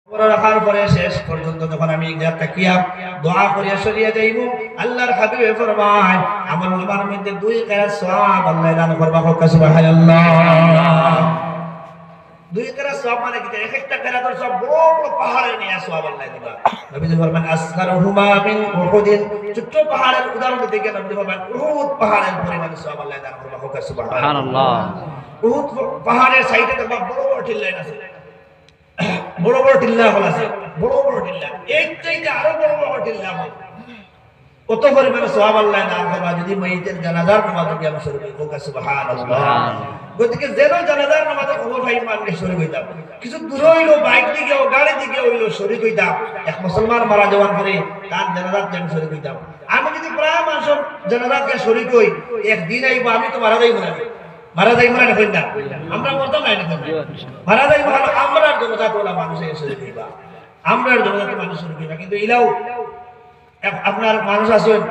রাখার পরে শেষ পর্যন্ত যখন আমি তাকিয়া দোয়া করিয়া সরিয়ে যাইব, আল্লাহর হাবিবে ফরমায় আমার নামার মধ্যে 2 কেরাত সওয়াব আল্লাহ দান করবা। সুবহানাল্লাহ। 2 কেরাত সওয়াব মানে কি? এক একটা কেরাতের সব বড় বড় পাহাড়ের নিয়ে সওয়াব আল্লাহ দিবা। নবীজি ফরমান আসগারুহুমা মিন উহুদিন, ছোট পাহাড়ের উদাহরণ দিতে গিয়ে নবীজি ফরমান উহুদ পাহাড়ের পরিমাণ সওয়াব আল্লাহ দান করবা। সুবহানাল্লাহ। উহুদ পাহাড়ের সাইডে দেখবা বড় বড় টিল্লাইন আছে, বড় বড় টিল্লা হল আছে, বড় বড় টিল্লা, এক চাইতে আরো বড় বড় টিল্লা হয়। কত পরিমাণে সওয়াব আল্লাহ দান করবা যদি মাইয়িতের জানাজার নামাজে কি আমরা শরীক হই। সুবহানাল্লাহ। গতিকে যেন জানাজার নামাজে খবর ভাই মানে শরীক হইতাম, কিছু দূর হইলো বাইক দিকে ও গাড়ি দিকে হইলো শরীক হইতাম। এক মুসলমান মারা যাওয়ার পরে তার জানাজাত যেন শরীক হইতাম। আমি যদি প্রায় মানুষের জানাজাতকে শরীক হই, একদিন আইব আমি তো মারা যাইব না, মারা যাই মারা দেখেন না, আমরা মরতাম না মারা যাই ভালো। আমরার জনজাত ওলা মানুষের শরীর হইবা, আমরার জনজাত মানুষ শরীর হইবা। কিন্তু ইলাও আপনার মানুষ আছেন,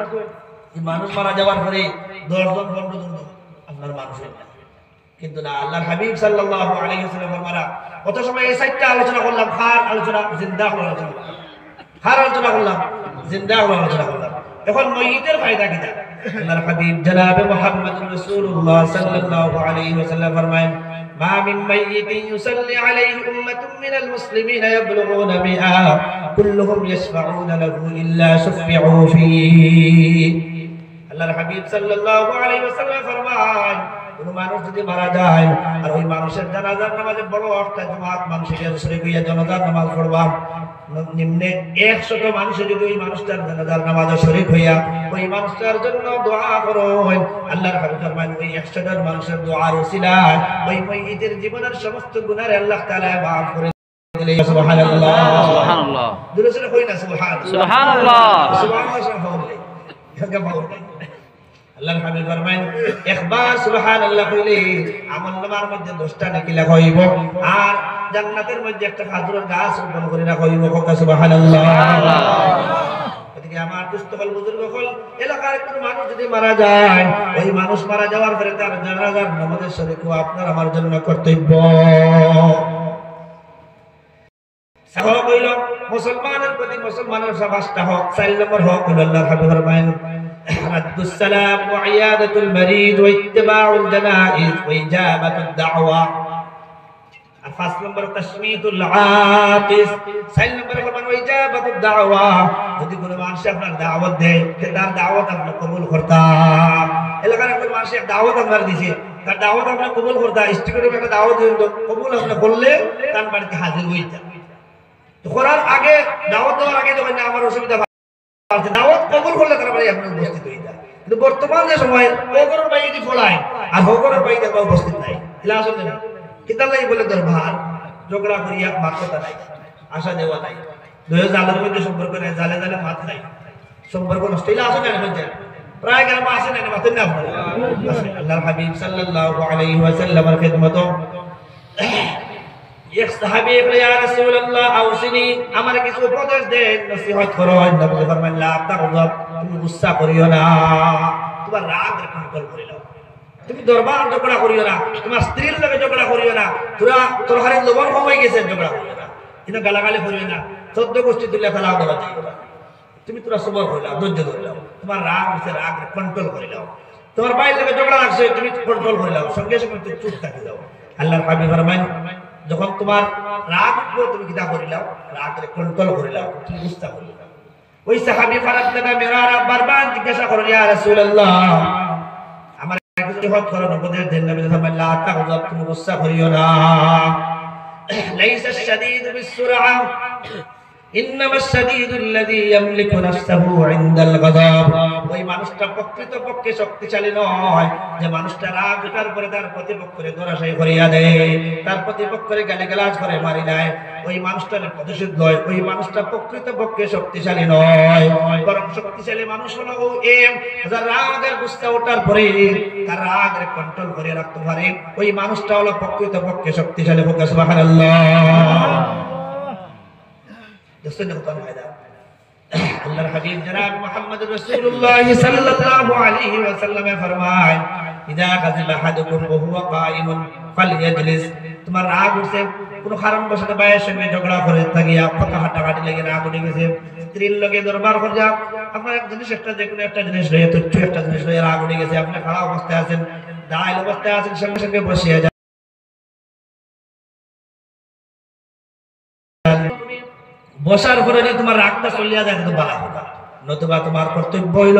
মানুষ মারা যাওয়ার পরে 10 জন 15 জন আপনার মানুষ হইবা, কিন্তু না। আল্লাহর হাবিব সাল্লাল্লাহু আলাইহি ওয়াসাল্লাম মারা কত সময় এই সাইডটা আলোচনা করলাম, খার আলোচনা, জিন্দা আলোচনা, খার আলোচনা করলাম, জিন্দা আলোচনা করলাম। এখন মাইয়িতের ফায়দা কি? আল্লাহর হাবিব জনাব মুহাম্মদুর রাসূলুল্লাহ সাল্লাল্লাহু আলাইহি ওয়াসাল্লাম ফরমায়েন মা মিন মাইয়িতিন ইউসাল্লি আলাইহি উম্মাতুন মিনাল মুসলিমিনা ইয়াবলুগুনা বিহা কুল্লুহুম ইয়াশফাউনা লাহু ইল্লা শুফিউ ফীহি। আল্লাহর হাবিব সাল্লাল্লাহু আলাইহি ওয়াসাল্লাম ফরমায়েন কোন মানুষ যদি মারা যায় আর ওই মানুষের জানাজার নামাজে বড় একটা জামাত মানুষের শরীক হইয়া জানাজার নামাজ পড়বা, নিম্নে 100 মানুষ যদি ওই মানুষটার জানাজার নামাজে শরীক হইয়া ওই মানুষটার জন্য দোয়া করেন, আল্লাহর হাবিব ফরমান ওই 100 জন মানুষের দোয়ার ওসিলায় ওই মাইয়িতের জীবনের সমস্ত গুনাহ আল্লাহ তাআলা maaf করে দিলেন। সুবহানাল্লাহ। সুবহানাল্লাহ। দুরুদ কই না সুবহানাল্লাহ। সুবহানাল্লাহ। সুবহানাল্লাহ। আল্লাহর হাবিব ফরমায়েন একবার সুবহানাল্লাহ কইলে আমলনামার মধ্যে 10টা নেকি লেখা হইব, আর জান্নাতের মধ্যে একটা খেজুরের গাছ রোপণ করে রাখা হইব। সুবহানাল্লাহ। এদিকে আমার দুস্থল বুজুর্গ হল এলাকার কোন মানুষ যদি মারা যায়, ওই মানুষ মারা যাওয়ার পরে তার জানাজার নামাজের শরীক আপনার আমার জন্য কর্তব্য। সাহাবা কইল মুসলমানের প্রতি মুসলমানের সবাসটা হক 4 নম্বর হক হলো আল্লাহর হাবিব ফরমায়েন রাদ্দুস সালাম ওয়া ইয়াদাতুল মারিদ ওয়া ইত্তিবাউল জানাইজ ওয়া ইজাবাতুদ দাওয়া। আর 5 নম্বর তাশমিতুল আতিস। 4 নম্বর ফরমান ওয়া ইজাবাতুদ দাওয়া, যদি কোনো মানুষ আপনার দাওয়াত দেয় তার দাওয়াত আপনি কবুল করতা। এলাকার একটা মানুষ এক দাওয়াত আপনার দিছে, তার দাওয়াত আপনি কবুল করতা, স্টিকারে একটা দাওয়াত দিন কবুল আপনি করলে তার বাড়িতে হাজির হইতা। তো করার আগে দাওয়াত দেওয়ার আগে যখন আমার অসুবিধা আছে, দাওয়াত কবুল করলে তার বাড়ি আপনি উপস্থিত হয়ে যান। কিন্তু বর্তমান যে সময় ওগরের বাড়ি যদি ফলায় আর ওগরের বাড়ি দেখবা উপস্থিত নাই, এলা আসলে না কিতালাই বলে দরবার ঝগড়া করিয়া মাত্রতা নাই, আশা দেওয়া নাই, দুই জালের মধ্যে সম্পর্ক নাই, জালে জালে মাত নাই, সম্পর্ক নষ্ট। এলা আসলে না বলছেন প্রায় গ্রামে আসে না, মাতেন না আপনারা। আল্লাহর হাবিব সাল্লাল্লাহু আলাইহি ওয়াসাল্লামের খিদমত এক সাহাবী বলে ইয়া রাসূলুল্লাহ আউসিনি, আমার কিছু উপদেশ দেন, নসিহত করুন। নবী ফরমালেন লা তাগযাব, তুমি গুসা করিও না, তোমার রাগ কন্ট্রোল করে নাও, তুমি দরবার ঝগড়া করিও না, তোমার স্ত্রীর লগে ঝগড়া করিও না, তোর হারে লবণ কমে গেছে ঝগড়া করিও না, কিন্তু গালাগালি করিও না, 14 গোষ্ঠী তুলে ফেলাও দেওয়া যাইবে না। তুমি তোরা সবর হয়ে নাও, ধৈর্য ধরে নাও, তোমার রাগ হচ্ছে রাগ কন্ট্রোল করে নাও, তোমার বাইর লগে ঝগড়া লাগছে তুমি কন্ট্রোল করে নাও, সঙ্গে সঙ্গে তুমি চুপ থাকি দাও। আল্লাহর হাবিব ফরমায়েন যখন তোমার রাগ উঠবে তুমি কিতা করিলাও, রাগরে কন্ট্রোল করিলাও, তুমি গুসা করিলাও। ওই সাহাবী ফারাদনা মেরারা বারবার জিজ্ঞাসা করেন ইয়া রাসূলুল্লাহ আমার কিছু নসিহত করুন, উপদেশ দেন। নবী ফরমালেন লা তাগযাব, তুমি গুসা করিও না। লাইসা আশ-শাদীদু বিস-সুরআ ইন্নামাস শাদীদু আল্লাযী ইয়ামলিকু নাফসাহু ইনদাল গাযাব। ওই মানুষটা প্রকৃতপক্ষে শক্তিশালী নয় যে মানুষটা রাগ ওঠার পরে তার প্রতিপক্ষরে দরাশাই করিয়া দেয়, তার প্রতিপক্ষরে গালিগালাজ করে মারি দেয়, ওই মানুষটার প্রতিশোধ লয়, ওই মানুষটা প্রকৃতপক্ষে শক্তিশালী নয়। বরং শক্তিশালী মানুষ হলো যার রাগের গুসা ওঠার পরে তার রাগের কন্ট্রোল করে রাখতে পারে, ওই মানুষটা হলো প্রকৃতপক্ষে শক্তিশালী। হোক সুবহানাল্লাহ। আল্লাহর হাবিব জনাব মুহাম্মদুর রাসূলুল্লাহ সাল্লাল্লাহু আলাইহি ওয়াসাল্লাম ফরমায় ইযা গাযিবা আহাদুকুম ওয়া হুয়া কায়িমুন ফালইজলিস, তোমার রাগ উঠছে কোনো কারণ বসে ভাইয়ের সঙ্গে ঝগড়া করে থাকিয়া কথা হাঁটাঘাটি লেগে না করে গেছে স্ত্রীর লগে দরবার করে যা আপনার এক জিনিস একটা যে কোনো একটা জিনিস রয়ে তুচ্ছ একটা জিনিস রয়ে রাগ উঠে গেছে আপনি খারাপ অবস্থায় আছেন দাঁড়াইল অবস্থায় আছেন সঙ্গে সঙ্গে বসিয়া যান বসার পরে যদি তোমার রাগটা চলিয়া যায় তো ভালো কথা নতুবা তোমার কর্তব্য হইল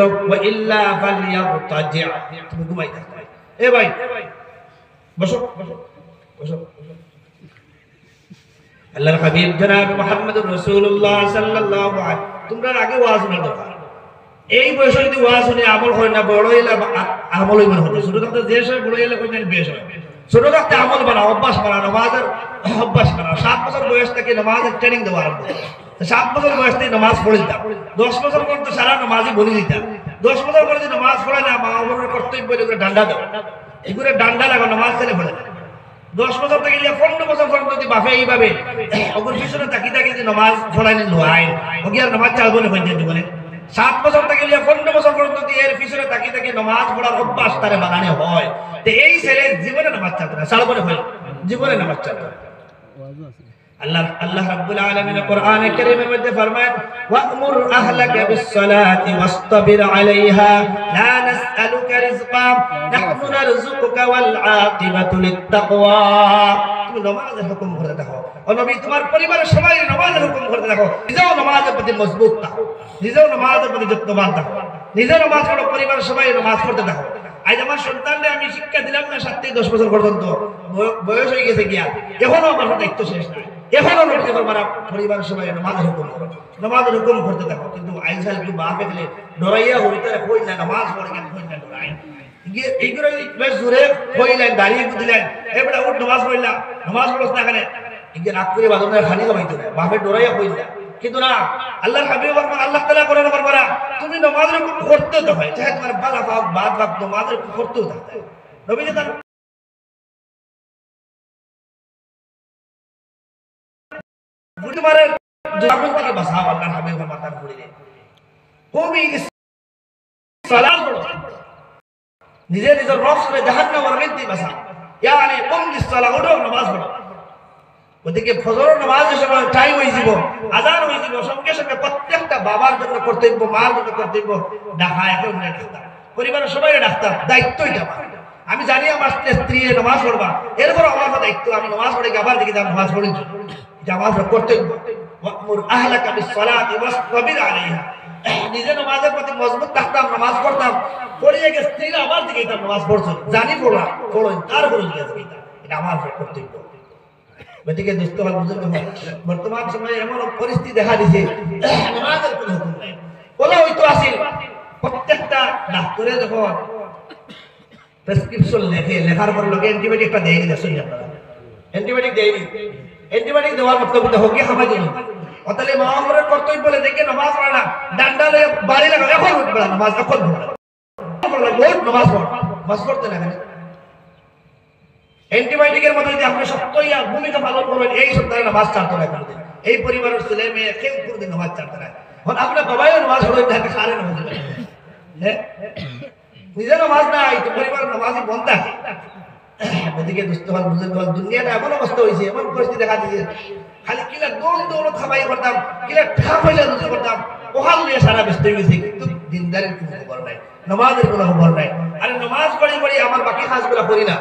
ইল্লা ফালিয়াতাজিয়া তুমি ঘুমাই থাকতে এ ভাই বসো বসো বসো আল্লাহর হাবিব জনাব মুহাম্মদুর রাসূলুল্লাহ সাল্লাল্লাহু আলাইহি তোমরা আগে ওয়াজ শুনে দাও এই বয়সে যদি ওয়াজ শুনে আমল হয় না বড় হইলে আমল হইবে না ছোট থাকতে যে সব বড় হইলে কইতেন বেশ হয় ছোট থাকতে আমল বানাও অভ্যাস বানাও নামাজের অভ্যাস বানাও 7 বছর বয়স থেকে নামাজের ট্রেনিং দেওয়া আরম্ভ 7 বছর বয়স থেকে নামাজ পড়ে দিতাম 10 বছর পর্যন্ত সারা নামাজই বলে দিতাম 10 বছর পরে যদি নামাজ পড়ে না মা বাবার কর্তব্য এগুলো ডান্ডা দাও এগুলো ডান্ডা লাগো নামাজ ছেলে পড়ে 10 বছর থেকে 15 বছর পর্যন্ত যদি বাপে এইভাবে ওগুলো পিছনে তাকি তাকি যদি নামাজ পড়াই নিল আইন ওকে আর নামাজ চালবো না হয়ে জীবনে 7 বছর থেকে 15 বছর পর্যন্ত যদি এর পিছনে তাকি তাকি নামাজ পড়ার অভ্যাস তারে বানানো হয় তো এই ছেলে জীবনে নামাজ চালবে না চালবো না হয় জীবনে নামাজ চালবে আল্লাহ রাব্বুল আলামিন কোরআনে কারীমের মধ্যে ফরমায় ওয়া'মুর আহলাকা বিস-সালাতি ওয়াসতাবির আলাইহা লা নাসআলুকা রিজকা নাহনু নারযুকুকা ওয়াল আকিবাতু লিত-তাকওয়া তুমি নামাজের হুকুম করতে থাকো ও নবী তোমার পরিবারের সবাই নামাজের হুকুম করতে থাকো নিজেও নামাজের প্রতি মজবুত থাকো নিজেও নামাজের প্রতি যত্নবান থাকো নিজেও নামাজ পড়ো পরিবারের সবাই নামাজ পড়তে থাকো আজ আমার সন্তানকে আমি শিক্ষা দিলাম না 7 থেকে 10 বছর পর্যন্ত বয়স হয়ে গেছে গিয়া এখনো আমার দায়িত্ব শেষ নাই এখনো নবী ফরমায়া পরিবারের সবাই নামাজের হুকুম করো নামাজের হুকুম করতে থাকো কিন্তু আইসাল কি বাপে দিলে ডরাইয়া হইতে কই না নামাজ পড়ে কেন কই না ডরাই গিয়ে এইগুলো বেশ জোরে কইলেন দাঁড়িয়ে দিলেন এবারে উঠ নামাজ পড়লা নামাজ পড়ছ না কেন ইগে রাগ করে বাদনে খালি জমাইতো না বাপে ডরাইয়া কইলা কিন্তু না আল্লাহর হাবিব ফরমান আল্লাহ তাআলা কোরআনে ফরমায়া তুমি নামাজের হুকুম করতে তো হয় চাহে তোমার বালা পাক বাদ পাক নামাজের হুকুম করতেও থাকে নবী যে তার তোমার জাহান্নাম থেকে বাঁচাও আল্লাহর হাবিব ফরমান করিলেন তুমি সালাম পড়ো নিজের রব থেকে জাহান্নামের থেকে বাঁচাও ইয়ানি কুম লিস-সালাহ উঠো নামাজ পড়ো ওদিকে ফজরের নামাজের সময় টাইম হয়ে যাব আযান হয়ে যাব সঙ্গে সঙ্গে প্রত্যেকটা বাবার জন্য কর্তব্য মার জন্য কর্তব্য ডাকা এখন ডাক্তার পরিবারের সবাই ডাক্তার দায়িত্ব এটা আমার আমি জানি আমার স্ত্রী নামাজ পড়বা এরপর আমার দায়িত্ব আমি নামাজ পড়ে আবার দিকে নামাজ পড়ি নামাজ কর্তব্য ওয়া'মুর আহলাকা বিস-সালাতি ওয়াসতাবির আলাইহা নিজে নামাজের প্রতি মজবুত থাকতাম নামাজ পড়তাম পড়িয়ে গেছে স্ত্রীরা আবার দিকে নামাজ পড়ছো জানি পড়া পড়েন তারপরে গেছে এটা আমার কর্তব্য বেটিকে দুষ্ট হল বুঝতে হবে বর্তমান সময়ে এমন পরিস্থিতি দেখা দিছে নামাজের কোনো হুকুম নাই বলা হয়তো আসিল প্রত্যেকটা ডাক্তারে যখন প্রেসক্রিপশন লেখার পর লোকে অ্যান্টিবায়োটিক একটা দেয় না শুনি আপনারা অ্যান্টিবায়োটিক দেয়নি অ্যান্টিবায়োটিক দেওয়ার মতলব এটা হোক হামাই দিন অতলে মাওলার কর্তব্য বলে দেখে নামাজ পড়া না ডান্ডালে বাড়ি লাগা এখন উঠবে নামাজ এখন পড়া বহুত নামাজ পড় নামাজ পড়তে লাগে না অ্যান্টিবায়োটিকের মধ্যে যদি আপনি সত্যই ভূমিকা পালন করবেন এই সপ্তাহে নামাজ ছাড়তে না কোনোদিন এই পরিবারের ছেলে মেয়ে কেউ কোনোদিন নামাজ ছাড়তে না এখন আপনার বাবাইও নামাজ পড়বেন তাকে সারে নামাজ হ্যাঁ নিজের নামাজ নাই তো পরিবার নামাজই বন্ধ থাকে এদিকে দুষ্ট হল বুজুর্গ হল দুনিয়াটা এমন অবস্থা হয়েছে এমন পরিস্থিতি দেখা দিয়েছে খালি কিলা দৌড় খাবাই করতাম কিলা ঠা পয়সা দুটো করতাম ওহাল নিয়ে সারা ব্যস্ত হয়ে গেছে কিন্তু দিনদারির কোনো খবর নাই নামাজের কোনো খবর নাই আরে নামাজ পড়ি আমার বাকি কাজগুলো করি না